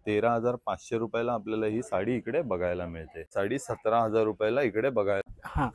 13,500 रुपयाला आपल्याला ही साडी इकडे बघायला मिळते। साडी 17,000 रुपयाला इकडे बघायला। हाँ,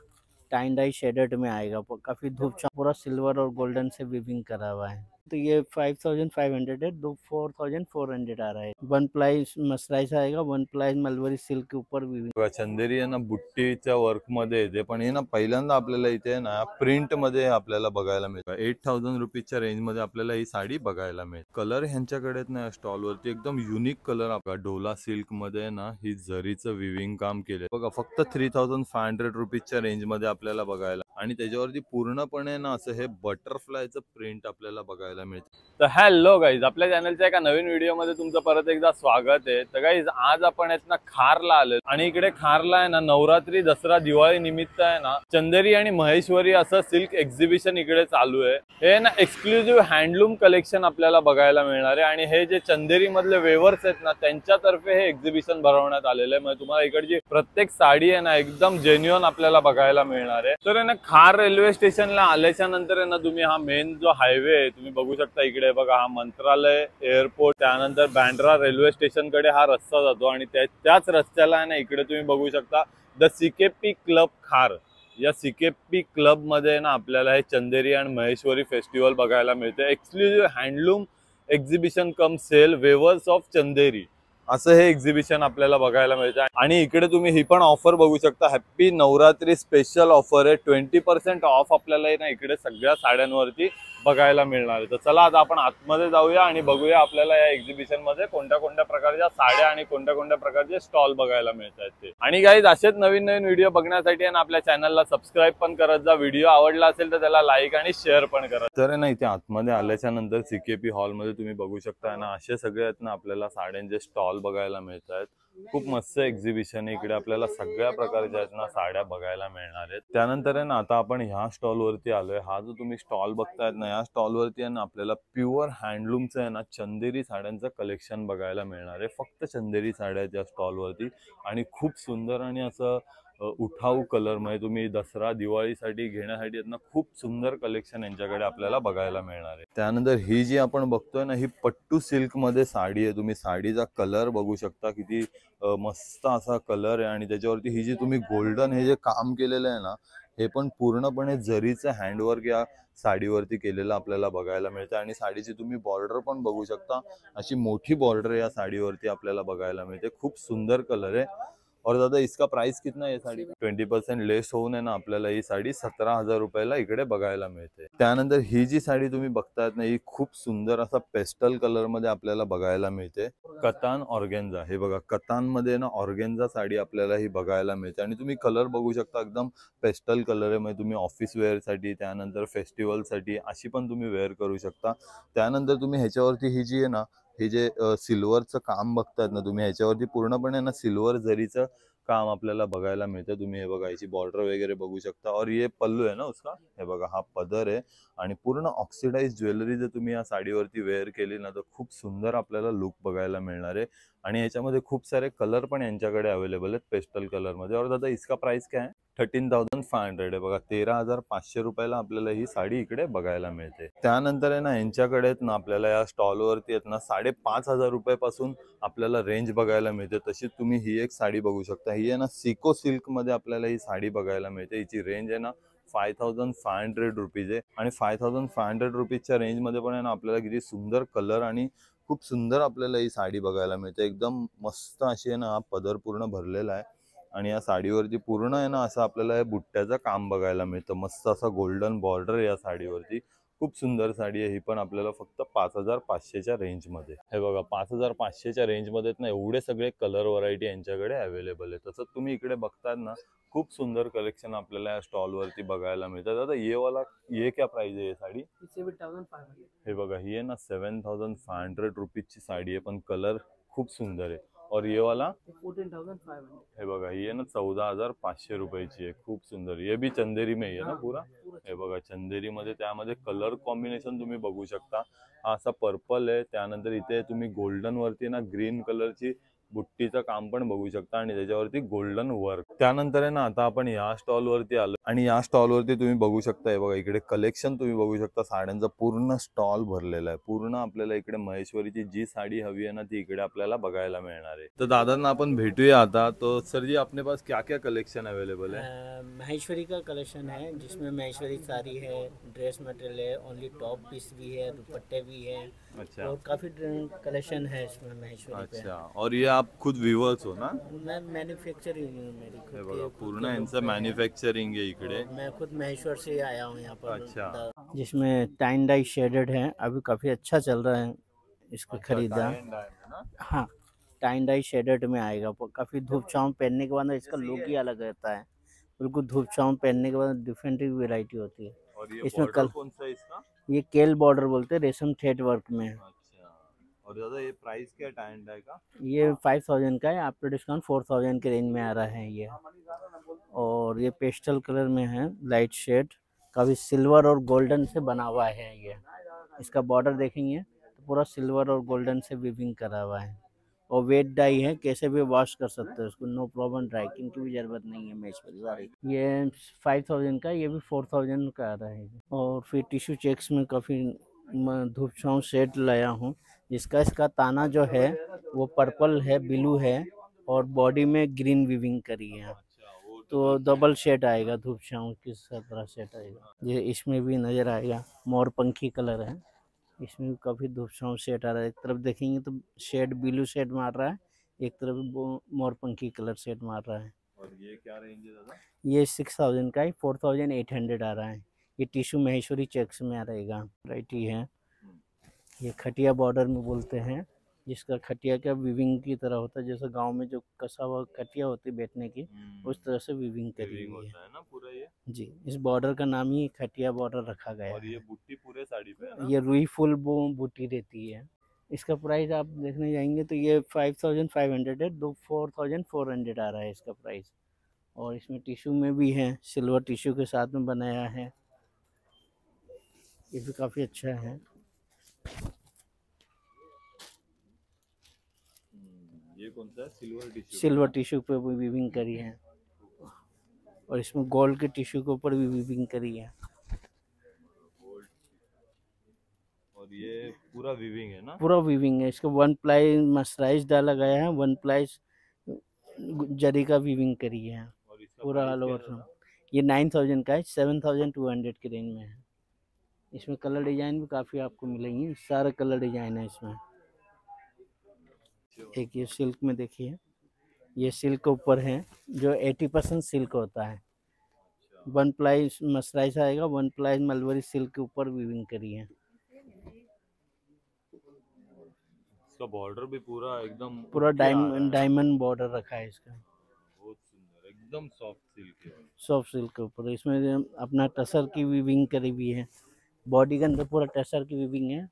टाइन डाई शेडेड में आएगा, काफ़ी धूप छाँव, पूरा सिल्वर और गोल्डन से वीविंग करा हुआ है। तो ये 5500 है, दो 4400 आ रहा है। वन प्लाई मसराइज आएगा, वन प्लाई मलबरी सिल्क के ऊपर वीविंग। चंदेरी आहे ना बुट्टीच्या वर्क मध्ये येते, पण हे ना पहिल्यांदा आपल्याला इथे ना प्रिंट मध्ये आपल्याला बघायला मिळतं। 8000 रुपीच्या रेंज मध्ये आपल्याला ही साडी बघायला मिळते। कलर ह्यांच्याकडे ना स्टॉल वरती एकदम युनिक कलर आपला डोला सिल्क मध्ये ना ही जरीचं विविंग काम केले बघा। फक्त 3500 रुपीच्या रेंज मध्ये आपल्याला बघायला, आणि त्याच्यावरती पूर्णपणे ना असं हे बटरफ्लायचं प्रिंट आपल्याला बघायला मिळतं। तर हॅलो गाईज, आपल्या चॅनलच्या एका नवीन व्हिडिओ मध्ये तुमचं परत एकदा स्वागत आहे। तर गाईज आज आपण आहेत ना खारला आलो, आणि इकडे खारला आहे ना नवरात्री दसरा दिवाळी निमित्त आहे ना चंदेरी आणि महेश्वरी असं सिल्क एक्झिबिशन इकडे चालू आहे। हे ना एक्सक्लुझिव्ह हँडलूम कलेक्शन आपल्याला बघायला मिळणार आहे, आणि हे जे चंदेरी मधले वेवर्स आहेत ना त्यांच्यातर्फे हे एक्झिबिशन भरवण्यात आलेलं आहे। म्हणजे तुम्हाला इकडची प्रत्येक साडी आहे ना एकदम जेन्युइन आपल्याला बघायला मिळणार आहे। तर ना खार रेल्वे स्टेशनला आल्याच्या नंतर आहे ना तुम्ही हा मेन जो हायवे आहे तुम्ही बघू शकता। इकडे बघा हा मंत्रालय एअरपोर्ट, त्यानंतर बँड्रा रेल्वे स्टेशन कडे हा रस्ता जातो, आणि त्याच रस्त्याला आहे ना इकडे तुम्ही बघू शकता द सीकेपी क्लब खार। या सीकेपी क्लब मध्ये ना आपल्याला हे चंदेरी आणि महेश्वरी फेस्टिवल बघायला मिळते। Exclusive handloom exhibition cum sale weavers of Chanderi असं हे एक्झिबिशन आपल्याला बघायला मिळतं। आणि इकडे तुम्ही ही पण ऑफर बघू शकता, हॅपी नवरात्री स्पेशल ऑफर आहे। 20% ऑफ आपल्याला ना इकडे सगळ्या साड्यांवरती बघायला मिळणार आहे। तर चला आता आपण आतमध्ये जाऊया आणि बघूया आपल्याला या एक्झिबिशन मध्ये कोणत्या कोणत्या प्रकारच्या साड्या आणि कोणत्या कोणत्या प्रकारचे स्टॉल बघायला मिळतात ते। आणि गाईज असेच नवीन नवीन व्हिडिओ बघण्यासाठी आणि आपल्या चॅनलला सबस्क्राईब पण करत जा। व्हिडिओ आवडला असेल तर त्याला लाईक आणि शेअर पण करा। तर ना इथे आतमध्ये आल्याच्या नंतर सीकेपी हॉल मध्ये तुम्ही बघू शकता ना असे सगळे आहेत ना आपल्याला साड्यांचे स्टॉल बघायला मिळतात। खूप मस्त एक्झिबिशन आहे इकडे, आपल्याला सगळ्या प्रकारच्या आहेत ना साड्या बघायला मिळणार आहेत। त्यानंतर आहे ना आता आपण ह्या स्टॉल वरती आलोय। हा जो तुम्ही स्टॉल बघतायत ना या स्टॉल वरती आहे ना आपल्याला प्युअर हँडलूमचं आहे ना चंदेरी साड्यांचं कलेक्शन बघायला मिळणार आहे। फक्त चंदेरी साड्या आहेत या स्टॉल वरती, आणि खूप सुंदर आणि असं उठाऊ कलर मध्ये तुम्ही दसरा दिवाळीसाठी घेण्यासाठी आहेत ना खूप सुंदर कलेक्शन यांच्याकडे आपल्याला बघायला मिळणार आहे। त्यानंतर ही जी आपण बघतोय ना ही पट्टू सिल्क मध्ये साडी आहे। तुम्ही साडीचा कलर बघू शकता, किती मस्त असा कलर आहे, आणि त्याच्यावरती ही जी तुम्ही गोल्डन हे जे काम केलेलं आहे ना हे पण पूर्णपणे जरीचं हँडवर्क या साडीवरती केलेलं आपल्याला बघायला मिळतं। आणि साडीची तुम्ही बॉर्डर पण बघू शकता, अशी मोठी बॉर्डर या साडीवरती आपल्याला बघायला मिळते। खूप सुंदर कलर आहे। और दादा इसका प्राइस कितना है साड़ी? 20% लेस होऊन आहे ना आपल्याला ही साडी 17,000 रुपयाला इकडे बघायला मिळते। त्यानंतर ही जी साडी तुम्ही बघतायत ना ही खूप सुंदर असा पेस्टल कलर मध्ये आपल्याला बघायला मिळते। कतान ऑर्गेन्झा, हे बघा कतान मध्ये ना ऑर्गेन्झा साडी आपल्याला ही बघायला मिळते, आणि तुम्ही कलर बघू शकता एकदम पेस्टल कलर आहे। म्हणजे तुम्ही ऑफिस वेअर साठी त्यानंतर फेस्टिवल साठी अशी पण तुम्ही वेअर करू शकता। त्यानंतर तुम्ही ह्याच्यावरती ही जी आहे ना हे जे सिल्वरचं काम बघतायत ना तुम्ही, ह्याच्यावरती पूर्णपणे ना सिल्वर जरीचं काम आपल्याला बघायला मिळतं। तुम्ही हे बघा याची बॉर्डर वगैरे बघू शकता, और ये पल्लू आहे ना उसका, हे बघा हा पदर आहे, आणि पूर्ण ऑक्सिडाइज ज्वेलरी जर तुम्ही या साडीवरती वेअर केली ना तर खूप सुंदर आपल्याला लुक बघायला मिळणार आहे। आणि याच्यामध्ये खूप सारे कलर पण यांच्याकडे अवेलेबल आहेत पेस्टल कलर मध्ये। और दादा इसका प्राइस क्या है? 13,500 आहे बघा। 13,500 रुपयाला आपल्याला ही साडी इकडे बघायला मिळते। त्यानंतर आहे ना यांच्याकडे ना आपल्याला या स्टॉल वरती आहेत ना 5,500 रुपयापासून आपल्याला रेंज बघायला मिळते। तशीच तुम्ही ही एक साडी बघू शकता, ही आहे ना सिको सिल्क मध्ये आपल्याला ही साडी बघायला मिळते। हिची रेंज आहे ना 5,500 रुपीज आहे, आणि 5,500 रुपीजच्या रेंज मध्ये पण आहे ना आपल्याला किती सुंदर कलर आणि खूप सुंदर आपल्याला ही साडी बघायला मिळते। एकदम मस्त अशी आहे ना हा पदर पूर्ण भरलेला आहे, आणि या साडीवरती पूर्ण आहे ना असं आपल्याला हे बुट्ट्याचं काम बघायला मिळतं। मस्त असं गोल्डन बॉर्डर या साडीवरती, खूप सुंदर साडी आहे ही पण आपल्याला फक्त 5,500च्या रेंज मध्ये। हे बघा 5,500च्या रेंज मध्ये ना एवढे सगळे कलर व्हरायटी यांच्याकडे अवेलेबल आहे। तसंच तुम्ही इकडे बघताय ना खूप सुंदर कलेक्शन आपल्याला या स्टॉल वरती बघायला मिळतात। आता ये वाला ये क्या प्राइस आहे साडी? 7,500। हे बघा ही आहे ना 7,500 रुपीजची साडी आहे, पण कलर खूप सुंदर आहे। और ये वाला 14,500। हे बघा ही आहे ना 14,500 रुपयाची आहे, खूप सुंदर। ये भी चंदेरी में आहे ना पूरा? हे बघा चंदेरी मध्ये, त्यामध्ये कलर कॉम्बिनेशन तुम्ही बघू शकता। हा असा पर्पल आहे, त्यानंतर इथे तुम्ही गोल्डन वरती ना ग्रीन कलरची बुट्टीचं काम पण बघू शकता आणि त्याच्यावरती गोल्डन वर्क. त्यानंतर आहे ना आता आपण या स्टॉल वरती आलो आणि या स्टॉल वरती तुम्ही बघू शकता बघा इकडे कलेक्शन तुम्ही बघू शकता. साड्यांचा पूर्ण स्टॉल भरलेला आहे. पूर्ण आपल्याला इकडे महेश्वरीची जी साडी हवी है ना ती इकडे आपल्याला बघायला मिळणार आहे. तर दादांना आपण भेटूया आता. तो सर जी अपने पास क्या क्या कलेक्शन अवेलेबल है? महेश्वरी का कलेक्शन है जिसमें महेश्वरी साड़ी है, ड्रेस मटेरियल है, ओनली टॉप पीस भी है, दुपट्टे भी है अच्छा और काफ़ी कलेक्शन है इसमें महेश्वरी पे। अच्छा. और ये आप खुद व्यूवर्स हो ना? मैं मैन्युफैक्चरिंग हूँ मेरी हे खुद बघा की, पूर्ण यांचं मॅन्युफॅक्चरिंग आहे इकडे. मैं खुद महेश्वर से आया हूँ यहाँ पर। अच्छा. जिसमें टाइन डाई शेडेड है, अभी काफ़ी अच्छा चल रहा है, इसको खरीदा। tie and dye है ना? हाँ, टाइन डाई शेडेड में आएगा, काफ़ी धूप छाँव पहनने के बाद ना इसका लुक ही अलग रहता है। बिल्कुल धूप छाँव पहनने के बाद डिफरेंट वेराइटी होती है। और ये इसमें बॉर्डर कौन सा है इसका? ये केल बॉर्डर बोलते हैं, रेशम थ्रेड वर्क में। अच्छा. और दादा ये प्राइस क्या है tie and dye का? ये 5000 का है, आफ्टर डिस्काउंट 4000 के रेंज में आ रहा है ये। और ये पेस्टल कलर में है, लाइट शेड, काफ़ी सिल्वर और गोल्डन से बना हुआ है ये। इसका बॉर्डर देखेंगे तो पूरा सिल्वर और गोल्डन से वीविंग करा हुआ है और वेट डाई है, कैसे भी वॉश कर सकते हो उसको, नो प्रॉब्लम, ड्राइकिंग की भी ज़रूरत नहीं है महेश्वरी साड़ी। ये 5000 का, ये भी 4000 का आ रहा है। और फिर टिश्यू चेक्स में काफ़ी धूप छाँव सेट लाया हूँ, इसका ताना जो है वो पर्पल है, ब्लू है और बॉडी में ग्रीन वीविंग करी है, तो डबल शेड आएगा, धूप छाँव की तरह सेट आएगा। ये इसमें भी नज़र आएगा, मोर पंखी कलर है, इसमें भी काफ़ी धूप छाँव सेट आ रहा है। एक तरफ देखेंगे तो शेड ब्लू शेड मार रहा है, एक तरफ मोर पंखी कलर सेट मार रहा है। और ये क्या रेंज है दादा? ये 6000 का है, 4800 आ रहा है। ये टिश्यू महेश्वरी चेक्स में आ रहेगा, वैरायटी है। ये खटिया बॉर्डर में बोलते हैं, जिसका खटिया का वीविंग की तरह होता है, जैसे गांव में जो कसा हुआ खटिया होती है बैठने की, उस तरह से वीविंग करी Weaving हुई है होता है ना पूरा ये. जी। इस बॉर्डर का नाम ही खटिया बॉर्डर रखा गया और है। ये बुट्टी पूरे साड़ी पे है ना? ये रुई फुल बूटी रहती है। इसका प्राइस आप देखने जाएंगे तो ये 5500 है, 4400 आ रहा है इसका प्राइस। और इसमें टिश्यू में भी है, सिल्वर टिश्यू के साथ में बनाया है, ये भी काफ़ी अच्छा है। ये कौन सा है? Silver tissue. सिल्वर टिश्यू पे भी वीविंग करी है और इसमें गोल्ड के टिश्यू के ऊपर भी वीविंग करी है। और ये पूरा वीविंग है ना? पूरा वीविंग है, इसका वन प्लाई मसराइज डाला गया है, वन प्लाई जरी का वीविंग करी है और इसका पूरा price ऑल क्या है ओवर। दादा? ये 9000 का है, 7200 के रेंज में है। इसमें कलर डिजाइन भी काफ़ी आपको मिलेंगे, सारे कलर डिजाइन है इसमें। एक ये सिल्क में देखिए, ये सिल्क के ऊपर है, जो 80% सिल्क होता है। वन प्लाई मसराइज आएगा, वन प्लाई मलबरी सिल्क के ऊपर वीविंग करी है। इसका बॉर्डर भी पूरा एकदम पूरा उठ के आ रहा है. डायमंड बॉर्डर रखा है इसका, बहुत सुंदर, एकदम सॉफ्ट सिल्क है. सॉफ्ट सिल्क के ऊपर। इसमें अपना टसर की वीविंग करी हुई है, बॉडी के अंदर पूरा टसर की वीविंग है।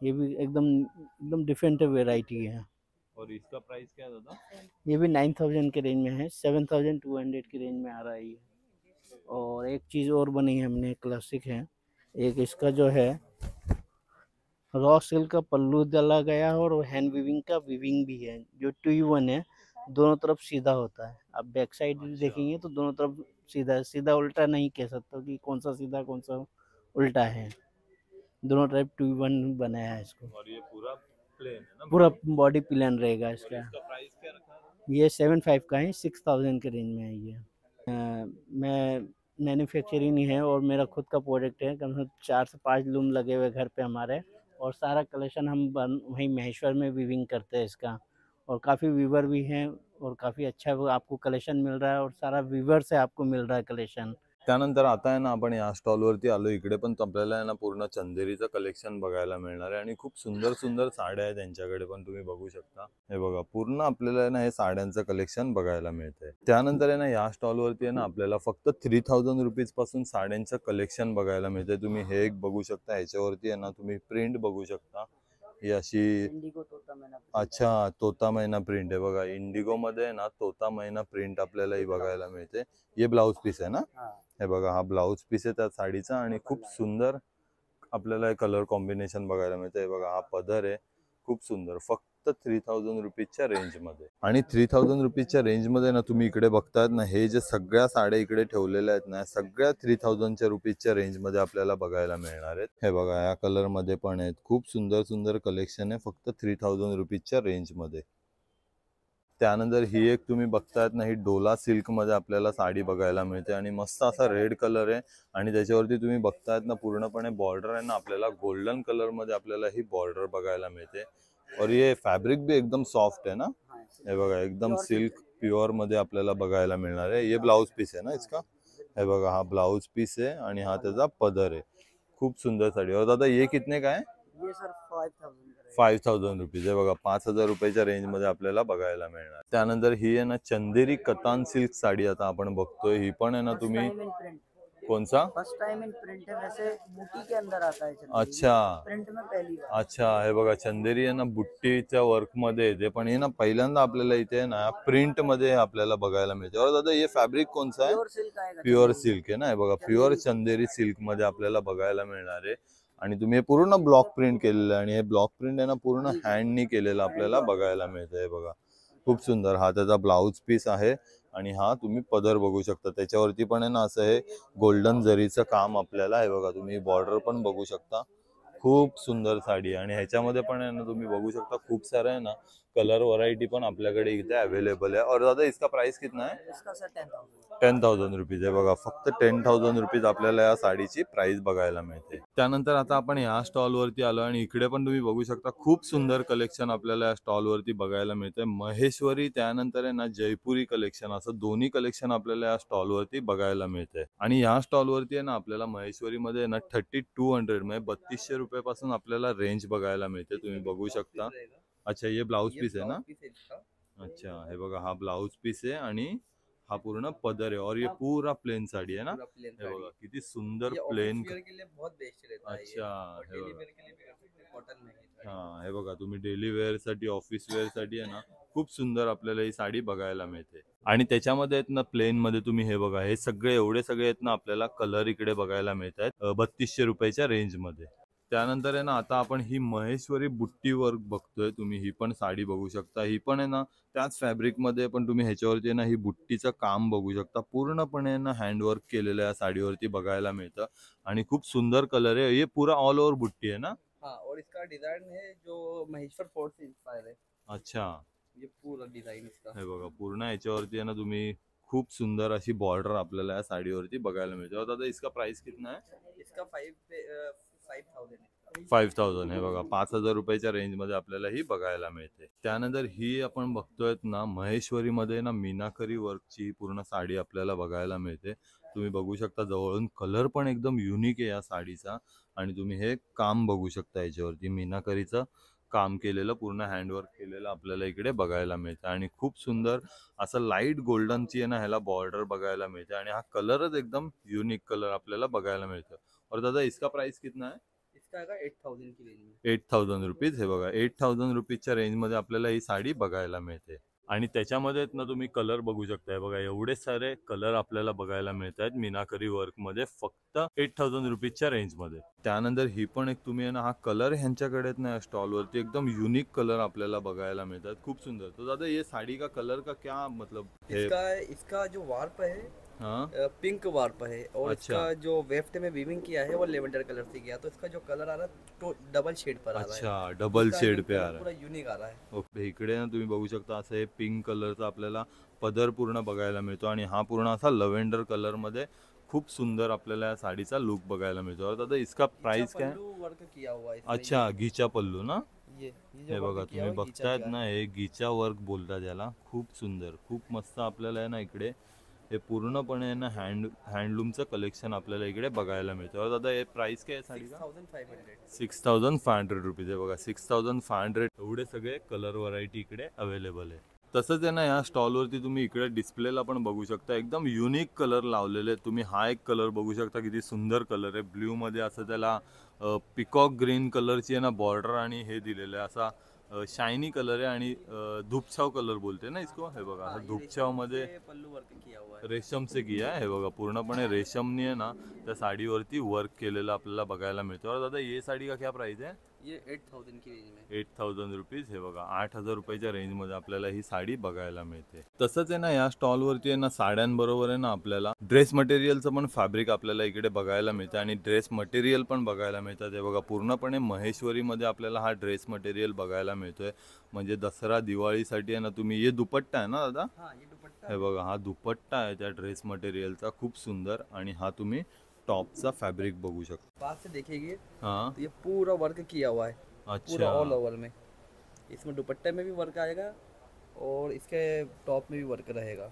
ये भी एकदम एकदम डिफरेंट वेराइटी है। और इसका प्राइस क्या है दादा? ये भी 9000 के रेंज में है, 7200 के रेंज में आ रहा है ये। और एक चीज़ और बनी है हमने, क्लासिक है, एक इसका जो है रॉ सिल्क का पल्लू डाला गया है और हैंड वीविंग का वीविंग भी है, जो 2-in-1 है, दोनों तरफ सीधा होता है। आप बैक साइड देखेंगे तो दोनों तरफ सीधा, सीधा उल्टा नहीं कह सकते कि कौन सा सीधा कौन सा उल्टा है, दोनों टाइप 2-in-1 बनाया है इसको। और ये पूरा प्लेन है ना? पूरा बॉडी प्लान रहेगा इसका। इसका प्राइस क्या रखा है? ये 75 का है, 6000 के रेंज में है ये। मैं मैन्युफैक्चरिंग है और मेरा खुद का प्रोडक्ट है, कम से कम 4 से 5 लूम लगे हुए घर पे हमारे, और सारा कलेक्शन हम वहीं महेश्वर में वीविंग करते हैं इसका। और काफ़ी वीवर भी हैं और काफ़ी अच्छा वो आपको कलेक्शन मिल रहा है, और सारा वीवर से आपको मिल रहा है कलेक्शन। त्यानंतर आता आहे ना आपण या स्टॉलवरती आलो. इकडे पण आपल्याला आहे ना पूर्ण चंदेरीचं कलेक्शन बघायला मिळणार आहे आणि खूप सुंदर सुंदर साड्या आहेत त्यांच्याकडे पण तुम्ही बघू शकता. हे बघा पूर्ण आपल्याला आहे ना हे साड्यांचं कलेक्शन बघायला मिळतंय. त्यानंतर आहे ना या स्टॉलवरती आहे ना आपल्याला फक्त 3000 रुपीज पासून साड्यांचं कलेक्शन बघायला मिळतंय. तुम्ही हे एक बघू शकता, ह्याच्यावरती आहे ना तुम्ही प्रिंट बघू शकता. ही अशी अच्छा तोता मैना प्रिंट आहे बघा, इंडिगो मध्ये आहे ना तोता मैना प्रिंट आपल्याला ही बघायला मिळते. हे ब्लाउज पीस आहे ना? हे बघा हा ब्लाउज पीस आहे त्या साडीचा आणि खूप सुंदर आपल्याला कलर कॉम्बिनेशन बघायला मिळतं. हे बघा हा पदर आहे, खूप सुंदर. फक्त फक्त 3000 रुपीजच्या रेंज मध्ये. आणि 3000 रुपीजच्या रेंज मध्ये ना तुम्ही इकडे बघतायत ना, हे जे सगळ्या साड्या इकडे ठेवलेल्या आहेत ना, सगळ्या 3000च्या रुपीजच्या रेंज मध्ये आपल्याला बघायला मिळणार आहेत. हे बघा या कलर मध्ये पण आहेत, खूप सुंदर सुंदर कलेक्शन आहे फक्त 3000 रुपीजच्या रेंज मध्ये. त्यानंतर ही एक तुम्ही बघतायत ना, ही डोला सिल्क मध्ये आपल्याला साडी बघायला मिळते आणि मस्त असा रेड कलर आहे आणि त्याच्यावरती तुम्ही बघतायत ना पूर्णपणे बॉर्डर आहे ना, आपल्याला गोल्डन कलर मध्ये आपल्याला ही बॉर्डर बघायला मिळते. और ये फैब्रिक भी एकदम सॉफ्ट है ना, हे बघा एकदम सिल्क प्युअर मध्ये आपल्याला बघायला मिळणार आहे. ये ब्लाउज पीस आहे ना इसका, हे बघा हा ब्लाउज पीस आहे आणि हा त्याचा पदर आहे. खूप सुंदर साडी. और दादा ये कितने का है? ये सर 5000 5000 रुपीज आहे बघा. 5000 रुपयाच्या रेंज मध्ये आपल्याला बघायला मिळणार. त्यानंतर ही आहे ना चंदेरी कतान सिल्क साडी आता आपण बघतोय. ही पण आहे ना तुम्ही कौन सा फर्स्ट टाइम इन प्रिंट है, वैसे बूटी के अंदर आता है चंदेरी। अच्छा प्रिंट में पहली बार। अच्छा, हे बघा चंदेरी आहे ना बुट्टीच्या वर्क मध्ये येते, पण हे ना पहिल्यांदा आपल्याला इथे ना प्रिंट मध्ये आपल्याला बघायला मिळते. और दादा ये फैब्रिक कौन सा है? प्योर सिल्क आएगा। प्युअर सिल्क आहे ना, हे बघा प्युअर चंदेरी सिल्क मध्ये आपल्याला बघायला मिळणार आहे. आणि तुम्ही हे पूर्ण ब्लॉक प्रिंट केलेलं आहे आणि हे ब्लॉक प्रिंट आहे ना पूर्ण हँडनी केलेलं आपल्याला बघायला मिळतं. हे बघा खूप सुंदर हा त्याचा ब्लाउज पीस आहे आणि हा तुम्ही पदर बघू शकता. त्याच्यावरती पण आहे ना असं हे गोल्डन जरीचं काम आपल्याला, हे बघा तुम्ही बॉर्डर पण बघू शकता. खूप सुंदर साडी आहे आणि ह्याच्यामध्ये पण आहे ना तुम्ही बघू शकता खूप सारं आहे ना कलर व्हरायटी पण आपल्याकडे इथे अवेलेबल आहे. और दादा इसका प्राइस कितना है? इसका सर 10,000। 10,000 रुपीज आहे बघा. फक्त 10,000 रुपीज आपल्याला या साडीची प्राइस बघायला मिळते. त्यानंतर आता आपण या स्टॉल वरती आलो आणि इकडे पण तुम्ही बघू शकता खूप सुंदर कलेक्शन आपल्याला या स्टॉल वरती बघायला मिळते. महेश्वरी त्यानंतर आहे ना जयपुरी कलेक्शन, असं दोन्ही कलेक्शन आपल्याला या स्टॉल वरती बघायला मिळते. आणि या स्टॉल वरती आहे ना आपल्याला महेश्वरी मध्ये ना 3200 म्हणजे 3200 रुपयापासून आपल्याला रेंज बघायला मिळते. तुम्ही बघू शकता. अच्छा ये ब्लाउज पीस है ना? अच्छा हे बघा हा ब्लाउज पीस आहे आणि हा पूर्ण पदर आहे. और ये पूरा प्लेन साड़ी है ना, हे बघा किती सुंदर प्लेन. अच्छा हे बघा, हा हे बघा तुम्ही डेली वेअर साठी ऑफिस वेअर साठी आहे ना खूप सुंदर आपल्याला ही साडी बघायला मिळते. आणि त्याच्यामध्ये आहेत ना प्लेन मध्ये तुम्ही हे बघा हे सगळे एवढे सगळे आहेत ना आपल्याला कलर इकडे बघायला मिळत आहेत 3200 रुपयाच्या रेंज मध्ये. त्यानंतर आहे ना आता आपण ही महेश्वरी बुट्टी वर्क बघतोय. तुम्ही ही पण साडी बघू शकता. ही पण आहे ना त्याच फॅब्रिक मध्ये, पण तुम्ही ह्याच्यावरती आहे ना ही बुट्टीचं काम बघू शकता. पूर्णपणे ना हँडवर्क केलेलं या साडीवरती बघायला मिळतं आणि खूप सुंदर कलर आहे. ये पूरा ऑल ओव्हर बुट्टी है ना? हाँ, और इसका डिजाइन है जो महेश्वर फोर्ट से इंस्पायर है। अच्छा ये पूरा डिजाइन इसका, हे बघा पूर्ण याच्यावरती आहे ना तुम्ही खूप सुंदर अशी बॉर्डर आपल्याला या साडीवरती बघायला मिळते. और दादा इसका प्राइस कितना है? इसका 5,000 है। 5000 हे बघा 5000 रुपयाच्या रेंज मध्ये आपल्याला ही बघायला मिळते. त्यानंतर ही आपण बघतोय ना महेश्वरी मध्ये ना मीनाकरी वर्कची पूर्ण साडी आपल्याला बघायला मिळते. तुम्ही बघू शकता जवळून कलर पण एकदम युनिक आहे या साडीचा आणि तुम्ही हे काम बघू शकता याच्यावरती मीनाकरीचं काम केलेलं पूर्ण हँडवर्क केलेलं आपल्याला इकडे बघायला मिळतं आणि खूप सुंदर असं लाईट गोल्डनची आहे ना ह्याला बॉर्डर बघायला मिळते आणि हा कलरच एकदम युनिक कलर आपल्याला बघायला मिळतं. और दादा इसका प्राइस कितना है? इसका आएगा 8,000 की रेंज में। 8000 रुपीज हे बघा 8000 रुपीजच्या रेंज मध्ये आपल्याला ही साडी बघायला मिळते. आणि त्याच्यामध्ये ना तुम्ही कलर बघू शकताय बघा एवढे सारे कलर आपल्याला बघायला मिळत आहेत मीनाकरी वर्क मध्ये फक्त 8000 रुपीजच्या रेंज मध्ये. त्यानंतर ही पण एक तुम्ही ना हा कलर ह्यांच्याकडे ना स्टॉल वरती एकदम युनिक कलर आपल्याला बघायला मिळतात खूप सुंदर. तो दादा ये साड़ी का कलर का क्या मतलब है? इसका जो वार्प है हाँ पिंक वार्प है और अच्छा। इसका जो वेफ्ट में वीविंग किया है वो लेवेंडर कलर से किया, तो इसका जो कलर आ रहा है तो डबल शेड पर आ रहा है। अच्छा डबल इसका शेड जो पे आ कलर रहा पूरा है. यूनिक आ रहा है। ओके इकडे ना तुम्ही बघू शकता असं हे पिंक कलरचा आपल्याला पदर पूर्ण बघायला मिळतो आणि हा पूर्ण असा लव्हेंडर कलर मध्ये खूप सुंदर आपल्याला या साडीचा लुक बघायला मिळतो. और दादा इसका प्राइस क्या है? वर्क किया हुआ है इसमें। अच्छा गीचा पल्लू ना, ये हे जो बघा वर्क किया तुम्ही हुआ है, गीचा बघतायत किया ना हे गीचा वर्क बोलतात याला. खूप सुंदर खूप मस्त आपल्याला आहे ना इकडे हे पूर्णपणे आहे ना हँडलूमचं कलेक्शन आपल्याला इकडे बघायला मिळतं. और दादा हे प्राइस काय आहे साडीचा? 6,500। 6500 रुपीज आहे बघा. 6500 एवढे सगळे कलर व्हरायटी इकडे अवेलेबल आहे. तसंच आहे ना या स्टॉलवरती तुम्ही इकडे डिस्प्लेला पण बघू शकता एकदम युनिक कलर लावलेले आहेत. तुम्ही हा एक कलर बघू शकता किती सुंदर कलर आहे. ब्ल्यू मध्ये असं त्याला पिकॉक ग्रीन कलरची आहे ना बॉर्डर आणि हे दिलेलं आहे. असा शायनी कलर आहे आणि धूपछाव कलर बोलते ना इसको. हे बघा हा धूपछाव मध्ये पल्लू वर्क किया हुआ है। रेशम से किया है. हे बघा पूर्णपणे रेशमनी आहे ना त्या साडीवरती वर्क केलेलं आपल्याला बघायला मिळतं. और दादा ये साड़ी का क्या प्राइस है? ये 8000 की रेंज में। 8000 रुपीज. हे बघा 8000 रुपयाच्या रेंजमध्ये आपल्याला ही साडी बघायला मिळते. तसंच आहे ना या स्टॉलवरती आहे ना साड्यांबरोबर आहे ना आपल्याला ड्रेस मटेरियलचं पण फॅब्रिक आपल्याला इकडे बघायला मिळतं आणि ड्रेस मटेरियल पण बघायला मिळतात. हे बघा पूर्णपणे महेश्वरीमध्ये आपल्याला हा ड्रेस मटेरियल बघायला मिळतोय. म्हणजे दसरा दिवाळीसाठी आहे ना तुम्ही हे दुपट्टा आहे ना दादा? हाँ ये दुपट्टा हे बघा हा दुपट्टा आहे त्या ड्रेस मटेरियलचा खूप सुंदर आणि हा तुम्ही टॉपचा फॅब्रिक बघू शकता. पास से देखेंगे हाँ तो ये पूरा वर्क किया हुआ है, पूरा अच्छा ऑल ओवर में। इसमें दुपट्टे में भी वर्क आएगा और इसके टॉप में भी वर्क रहेगा। है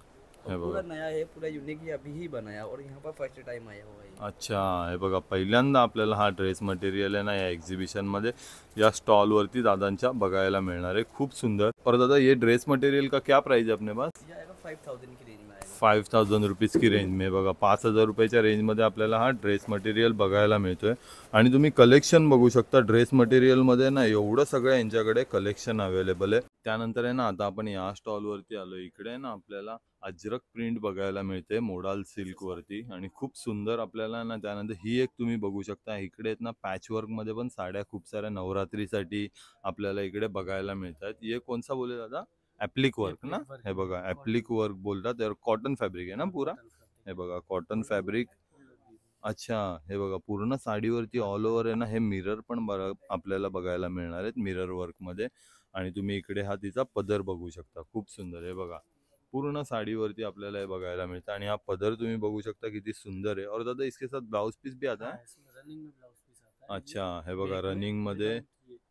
और बघा. पूरा नया है, पूरा यूनिक, ये अभी ही बनाया और यहाँ पर फर्स्ट टाइम आया हुआ है ये। अच्छा हे बघा पहिल्यांदा आपल्याला हा ड्रेस मटेरियल आहे ना या एक्झिबिशन मध्ये या स्टॉल वरती दादांच्या बघायला मिळणार आहे. खूप सुंदर. पर दादा ये ड्रेस मटेरियल का क्या प्राइस है अपने पास? ये आएगा 5000 की रेंज में आएगा। 5000 रुपीज की रेंज में. बघा 5000 रुपयाच्या रेंजमध्ये आपल्याला हा ड्रेस मटेरियल बघायला मिळतोय. आणि तुम्ही कलेक्शन बघू शकता ड्रेस मटेरियलमध्ये ना एवढं सगळं यांच्याकडे कलेक्शन अवेलेबल आहे. त्यानंतर आहे ना आता आपण या स्टॉलवरती आलो. इकडे आहे ना आपल्याला अजरक प्रिंट बघायला मिळते मोडाल सिल्क वरती आणि खूप सुंदर आपल्याला ना. त्यानंतर ही एक तुम्ही बघू शकता इकडे आहेत ना पॅचवर्क मध्ये पण साड्या खूप साऱ्या नवरात्रीसाठी आपल्याला इकडे बघायला मिळतात. हे कोणसा बोले दादा? ॲप्लिक वर्क ना? हे बघा ॲप्लिक वर्क बोलतात. त्यावर कॉटन फॅब्रिक आहे ना पुरा? हे बघा कॉटन फॅब्रिक. अच्छा हे बघा पूर्ण साडीवरती ऑल ओव्हर आहे ना हे मिरर पण आपल्याला बघायला मिळणार आहेत मिरर वर्क मध्ये. आणि तुम्ही इकडे हा तिचा पदर बघू शकता खूप सुंदर. हे बघा पूर्ण साडीवरती आपल्याला हे बघायला मिळतं आणि हा पदर तुम्ही बघू शकता किती सुंदर आहे. और दादा इसके साथ ब्लाउज पीस भी आता है? रनिंग में ब्लाउज पीस आता है। अच्छा हे बघा रनिंग मध्ये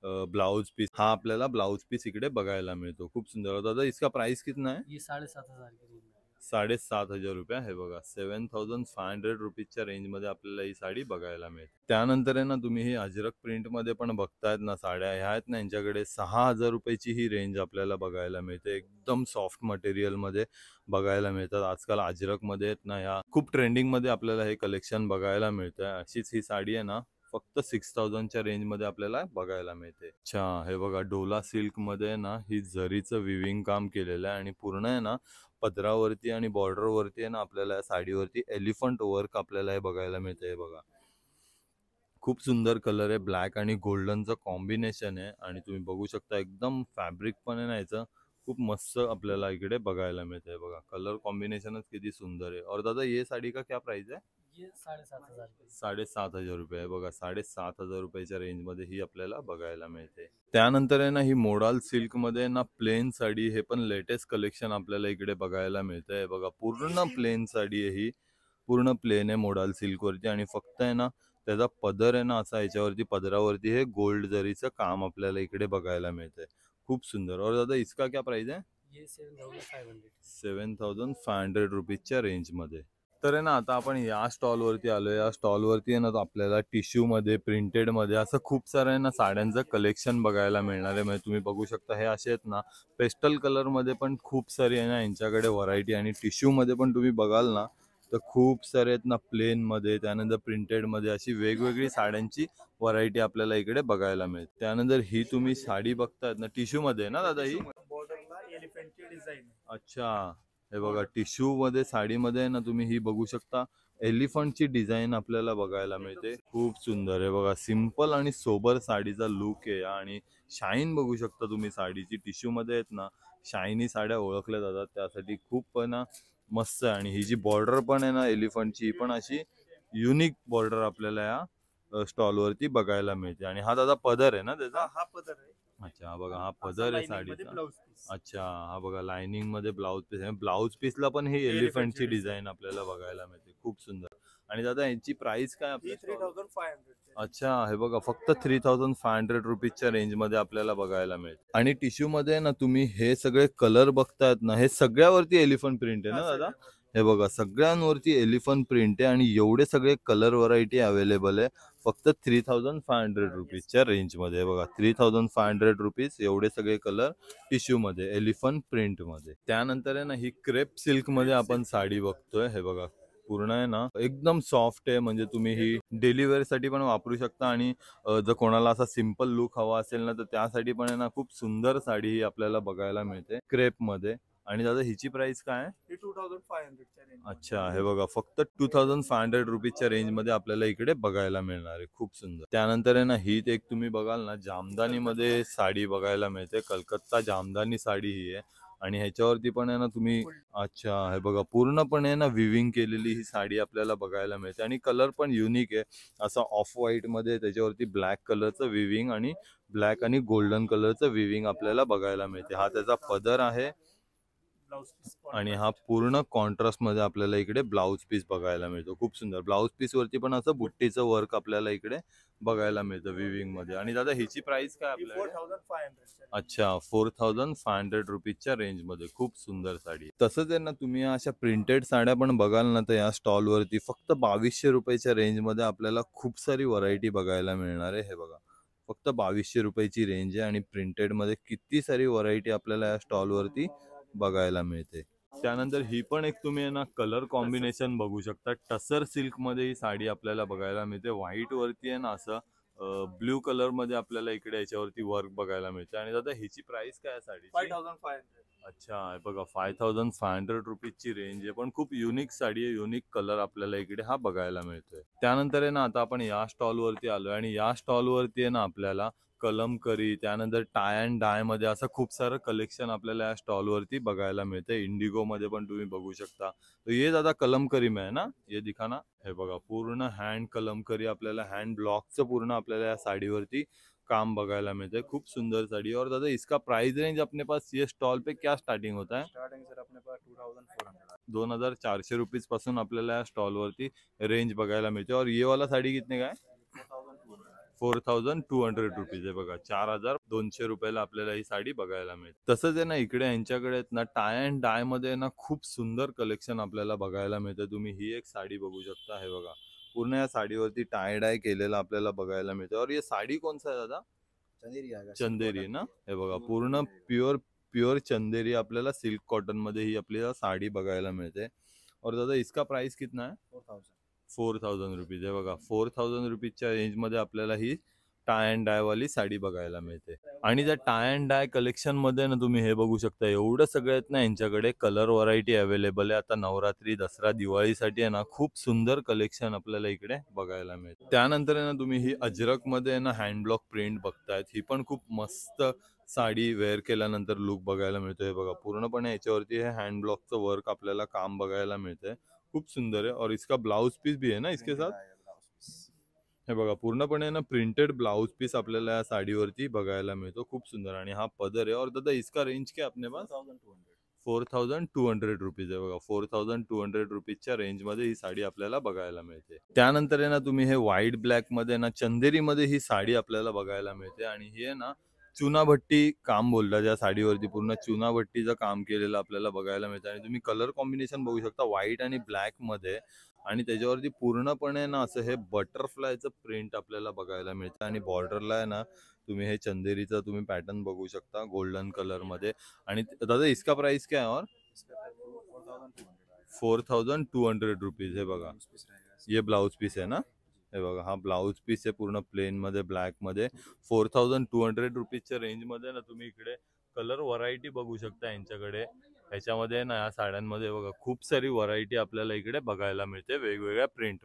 ब्लाउज पीस हा आपल्याला ब्लाउज पीस इकडे बघायला मिळतो. खूप सुंदर. और दादा इसका प्राइस कितना है? ये 7500 की रेंज में आएगा। 7500 रुपये. हे बघा 7500 रुपीजच्या रेंजमध्ये आपल्याला ही साडी बघायला मिळते. त्यानंतर आहे ना तुम्ही ही अजरक प्रिंटमध्ये पण बघतायत ना साड्या ह्या आहेत ना यांच्याकडे 6000 रुपयाची ही रेंज आपल्याला बघायला मिळते. एकदम सॉफ्ट मटेरियलमध्ये बघायला मिळतात. आजकाल अजरकमध्ये आहेत ना ह्या खूप ट्रेंडिंगमध्ये आपल्याला हे कलेक्शन बघायला मिळतं. अशीच ही साडी आहे ना फक्त 6000च्या रेंजमध्ये आपल्याला बघायला मिळते. अच्छा हे बघा डोला सिल्कमध्ये ना ही जरीचं विविंग काम केलेलं आहे आणि पूर्ण आहे ना पदरावरती आणि बॉर्डरवरती आहे ना आपल्याला या साडीवरती एलिफंट वर्क आपल्याला हे बघायला मिळतं. हे बघा खूप सुंदर कलर आहे. ब्लॅक आणि गोल्डनचं कॉम्बिनेशन आहे आणि तुम्ही बघू शकता एकदम फॅब्रिक पण आहे ना याचं खूप मस्त आपल्याला इकडे बघायला मिळतंय. बघा कलर कॉम्बिनेशनच किती सुंदर आहे. और दादा ये साडी का क्या प्राइस है? ये 7500 की। 7500 रुपये आहे. बघा 7500 रुपयाच्या रेंजमध्ये ही आपल्याला बघायला मिळते. त्यानंतर आहे ना ही मोडाल सिल्कमध्ये ना प्लेन साडी हे पण लेटेस्ट कलेक्शन आपल्याला इकडे बघायला मिळतंय. बघा पूर्ण प्लेन साडी आहे ही. पूर्ण प्लेन आहे मोडाल सिल्कवरती आणि फक्त आहे ना त्याचा पदर आहे ना असा याच्यावरती पदरावरती हे गोल्ड जरीचं काम आपल्याला इकडे बघायला मिळतंय. खूप सुंदर. और दादा इसका क्या प्राइस है? ये 7500। 7500 रुपीजच्या रेंजमध्ये. तर आहे ना आता आपण या स्टॉलवरती आलो. या स्टॉलवरती आहे ना आपल्याला टिश्यूमध्ये प्रिंटेडमध्ये असं खूप सारं आहे ना साड्यांचं कलेक्शन बघायला मिळणार आहे. म्हणजे तुम्ही बघू शकता हे असे आहेत ना पेस्टल कलरमध्ये पण खूप सारी आहे ना यांच्याकडे व्हरायटी आणि टिश्यूमध्ये पण तुम्ही बघाल ना तर खूप सारे आहेत ना प्लेनमध्ये त्यानंतर प्रिंटेडमध्ये अशी वेगवेगळी साड्यांची व्हरायटी आपल्याला इकडे बघायला मिळते. त्यानंतर ही तुम्ही साडी बघतायत ना टिश्यूमध्ये ना दादा ही? अच्छा हे बघा टिश्यू मध्ये साडीमध्ये ना तुम्ही ही बघू शकता एलिफंटची डिझाईन आपल्याला बघायला मिळते. खूप सुंदर आहे. बघा सिंपल आणि सोबर साडीचा लुक आहे आणि शाईन बघू शकता तुम्ही साडीची. टिश्यू मध्ये आहेत ना शायनी साड्या ओळखल्या जातात त्यासाठी खूप ना मस्त आहे. आणि ही जी बॉर्डर पण आहे ना एलिफंटची ही पण अशी युनिक बॉर्डर आपल्याला या स्टॉलवरती बघायला मिळते. आणि हा दादा पदर आहे ना त्याचा? हा पदर आहे। अच्छा हा बघा हा पदर आहे साडीचा. अच्छा हा बघा लाइनिंग मध्ये ब्लाउज पीस आहे. ब्लाउज पीसला पण ही एलिफंटची डिझाईन आपल्याला बघायला मिळते. खूप सुंदर. आणि दादा यांची प्राइस काय आपली? 3500। अच्छा हे बघा फक्त 3500 रुपीजच्या रेंजमध्ये आपल्याला बघायला मिळते. आणि टिश्यू मध्ये ना तुम्ही हे सगळे कलर बघतायत ना हे सगळ्यावरती एलिफंट प्रिंट आहे ना दादा? हे बघा सगळ्यांवरती एलिफंट प्रिंट आहे आणि एवढे सगळे कलर व्हरायटी अवेलेबल आहे फक्त 3500 रुपीजच्या रेंजमध्ये. बघा 3500 रुपीज एवढे सगळे कलर टिश्यू मध्ये एलिफंट प्रिंट मध्ये. त्यानंतर आहे ना ही क्रेप सिल्क मध्ये आपण साडी बघतोय. हे बघा पूर्ण आहे ना एकदम सॉफ्ट आहे. म्हणजे तुम्ही ही डेली वेअर साठी पण वापरू शकता आणि जर कोणाला असा सिंपल लुक हवा असेल ना तर त्यासाठी पण आहे ना खूप सुंदर साडी ही आपल्याला बघायला मिळते क्रेप मध्ये. आणि दादा हिची प्राइस काय आहे? हे 2500 च्या रेंज. अच्छा, हे बघा फक्त 2500 रुपीजच्या रेंज मध्ये आपल्याला इकडे बघायला मिळणार आहे. खूप सुंदर. त्यानंतर आहे ना ही एक तुम्ही बघाल ना जामदानी मध्ये साडी बघायला मिळते. कलकत्ता जामदानी साडी ही आहे आणि ह्याच्यावरती पण आहे ना तुम्ही, अच्छा हे बघा पूर्णपणे ना विविंग केलेली ही साडी आपल्याला बघायला मिळते आणि कलर पण युनिक आहे. असा ऑफ व्हाईट मध्ये त्याच्यावरती ब्लॅक कलरचं विविंग आणि ब्लॅक आणि गोल्डन कलरचं विविंग आपल्याला बघायला मिळते. हा त्याचा पदर आहे ब्लाउज पीस आणि हा पूर्ण कॉन्ट्रास्ट मध्ये आपल्याला इकडे ब्लाउज पीस बघायला मिळतो. खूप सुंदर. ब्लाउज पीस वरती पण असं बुट्टीचं वर्क आपल्याला इकडे बघायला मिळतं विविंग मध्ये. आणि दादा हिची प्राइस काय आपल्याला? 4500 च्या. अच्छा, 4500 रुपीजच्या रेंज मध्ये खूप सुंदर साडी. तसंच आहे ना तुम्ही अशा प्रिंटेड साड्या पण बघाल ना तर या स्टॉल वरती फक्त 2200 रुपयाच्या रेंज मध्ये आपल्याला खूप सारी व्हरायटी बघायला मिळणार आहे. हे बघा फक्त 2200 रुपयाची रेंज आहे आणि प्रिंटेड मध्ये किती सारी व्हरायटी आपल्याला या स्टॉल वरती बघायला मिळते. त्यानंतर ही पण एक तुम्ही आहे ना कलर कॉम्बिनेशन बघू शकता. टसर सिल्क मध्ये ही साडी आपल्याला बघायला मिळते. व्हाईट वरती आहे ना असं ब्ल्यू कलर मध्ये आपल्याला इकडे याच्यावरती वर्क बघायला मिळते. आणि दादा हिची प्राइस काय आहे साडीची? 5500. अच्छा, हे बघा 5500 रुपीजची रेंज आहे. पण खूप युनिक साडी आहे. युनिक कलर आपल्याला इकडे हा बघायला मिळतोय. त्यानंतर आहे ना आता आपण या स्टॉल वरती आलोय आणि या स्टॉल वरती आहे ना आपल्याला कलमकरी, त्यानंतर टाय अँड डाय मध्ये असं खूप सारं कलेक्शन आपल्याला या स्टॉल वरती बघायला मिळते. इंडिगो मध्ये पण तुम्ही बघू शकता. तो ये दादा कलमकरी में है ना, ये दिखाना. हे बघा पूर्ण हँड कलमकरी आपल्याला हँड ब्लॉकचं पूर्ण आपल्याला या साडीवरती काम बघायला मिलता. खूब सुंदर साड़ी. और दादा इसका प्राइस रेंज अपने पास ये स्टॉल पे क्या स्टार्टिंग होता है? स्टार्टिंग सर अपने पास 2400. 2400 रुपीज पासून आपल्याला या स्टॉल वरती रेंज बघायला मिळते. और ये वाला साड़ी कितने का है? 4200 रुपीज आहे बघा. 4200 रुपयाला आपल्याला ही साडी बघायला मिळते. तसंच आहे ना इकडे यांच्याकडे आहेत ना टाय अँड डाय मध्ये ना खूप सुंदर कलेक्शन आपल्याला बघायला मिळते. तुम्ही ही एक साडी बघू शकता. हे बघा पूर्ण या साडीवरती टाय डाय केलेला आपल्याला बघायला मिळते. और ये साडी कौन सा है दादा? चंदेरी आएगा. चंदेरी ना. हे बघा पूर्ण प्युअर चंदेरी आपल्याला सिल्क कॉटन मध्ये ही आपल्याला साडी बघायला मिळते. और दादा इसका प्राइस कितना है? 4000. 4000 रुपीज आहे बघा. 4000 रुपीजच्या रेंज मध्ये आपल्याला ही टाय अँड डाय वाली साडी बघायला मिळते. आणि त्या टाय अँड डाय कलेक्शन मध्ये ना तुम्ही हे बघू शकता एवढं सगळं आहेत ना यांच्याकडे कलर व्हरायटी अवेलेबल आहे. आता नवरात्री, दसरा, दिवाळीसाठी आहे ना खूप सुंदर कलेक्शन आपल्याला इकडे बघायला मिळते. त्यानंतर आहे ना तुम्ही ही अजरक मध्ये ना हँड ब्लॉक प्रिंट बघतायत. ही पण खूप मस्त साडी वेअर केल्यानंतर लुक बघायला मिळतो. हे बघा पूर्णपणे याच्यावरती हे हँड ब्लॉकचं वर्क आपल्याला काम बघायला मिळतंय. खूप सुंदर है. और इसका ब्लाउज पीस भी है ना इसके साथ. हे बघा पूर्णपणे ना प्रिंटेड ब्लाउज पीस आपल्याला या साडीवरती बघायला मिळतो. खूप सुंदर. आणि हा पदर आहे. और दादा इसका रेंज क्या अपने पास? 4200 रुपीज आहे बघा. 4200 रुपीजच्या रेंज मध्ये ही साडी आपल्याला बघायला मिळते. त्यानंतर आहे ना तुम्ही हे व्हाईट ब्लॅक मध्ये ना चंदेरी मध्ये ही साडी आपल्याला बघायला मिळते. आणि ही आहे ना चुनाभट्टी काम बोलतात या साडीवरती. पूर्ण चुनाभट्टीचं काम केलेलं आपल्याला बघायला मिळतं. आणि तुम्ही कलर कॉम्बिनेशन बघू शकता व्हाईट आणि ब्लॅक मध्ये. आणि त्याच्यावरती पूर्णपणे ना असं हे बटरफ्लायचं प्रिंट आपल्याला बघायला मिळतं. आणि बॉर्डरला आहे ना तुम्ही हे चंदेरीचं तुम्ही पॅटर्न बघू शकता गोल्डन कलर मध्ये. आणि दादा इसका प्राइस क्या है? और 4200 रुपीज. हे बघा ये ब्लाउज पीस आहे ना. हे बघा हा ब्लाउज पीस आहे पूर्ण प्लेन मध्ये ब्लॅक मध्ये. 4200 रुपीजच्या रेंज मध्ये ना तुम्ही इकडे कलर व्हरायटी बघू शकता यांच्याकडे. ह्याच्यामध्ये ना या साड्यांमध्ये बघा खूप सारी व्हरायटी आपल्याला इकडे बघायला मिळते वेगवेगळ्या प्रिंट.